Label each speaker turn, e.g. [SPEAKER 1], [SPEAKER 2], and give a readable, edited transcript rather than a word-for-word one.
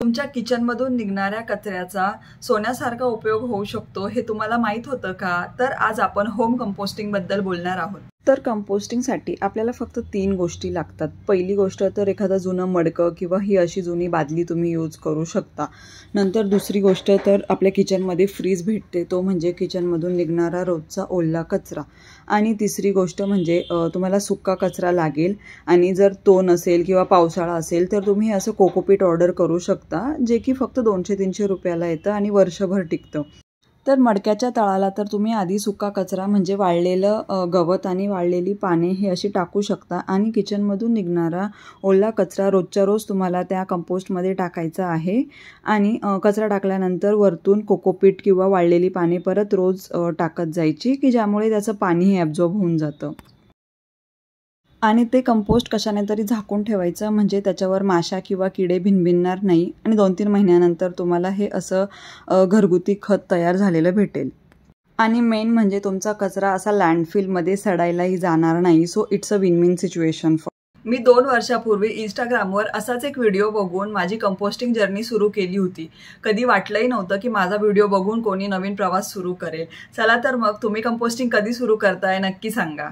[SPEAKER 1] तुमच्या किचनमधून निघणाऱ्या कचऱ्याचा सोन्यासारखा उपयोग होऊ शकतो हे तुम्हाला माहित होतं का? तर आज आपण होम कंपोस्टिंग बद्दल बोलणार आहोत। तर कंपोस्टिंगसाठी आपल्याला फक्त 3 गोष्टी लागतात। पहिली गोष्ट तर एखादा जुनं मडकं किंवा ही अशी जुनी बादली तुम्ही यूज करू शकता। नंतर दुसरी गोष्ट तर आपल्या किचनमध्ये फ्रीज भेटते, तो म्हणजे किचनमधून निघणारा रोजचा ओला कचरा। आणि तिसरी गोष्ट म्हणजे तुम्हाला सुका कचरा लागेल आणि जर तो नसेल किंवा पावसाळा असेल तर तुम्ही असं कोकोपीट ऑर्डर करू शकता, जे की फक्त 200-300 रुपयाला येतं आणि वर्षभर टिकतं। तर मडक्याच्या तळाला तर तुम्ही आधी सुका कचरा म्हणजे वाळलेलं गवत आणि वाळलेली पाने हे अशी टाकू शकता आणि किचनमधून निघणारा ओला कचरा रोजच्या रोज तुम्हाला त्या कंपोस्टमध्ये टाकायचा आहे। आणि कचरा टाकल्यानंतर वरतून कोकोपीट किंवा वाळलेली पाने परत रोज टाकत जायची, की ज्यामुळे त्याचं पाणीही ॲब्झॉर्ब होऊन जातं। आणि ते कंपोस्ट कशाने तरी झाकून ठेवायचं, म्हणजे त्याच्यावर माशा किंवा किडे भिनभिनणार नाही आणि 2-3 महिन्यानंतर तुम्हाला हे असं घरगुती खत तयार झालेलं भेटेल। आणि मेन म्हणजे तुमचा कचरा असा लँडफिलमध्ये सडायलाही जाणार नाही। So it's a win win situation for. मी 2 वर्षापूर्वी इंस्टाग्रामवर असाच एक व्हिडिओ बघून माझी कंपोस्टिंग जर्नी सुरू केली होती। कधी वाटलंही नव्हतं की माझा व्हिडिओ बघून कोणी नवीन प्रवास सुरू करेल। चला तर मग तुम्ही कंपोस्टिंग कधी सुरू करताय नक्की सांगा।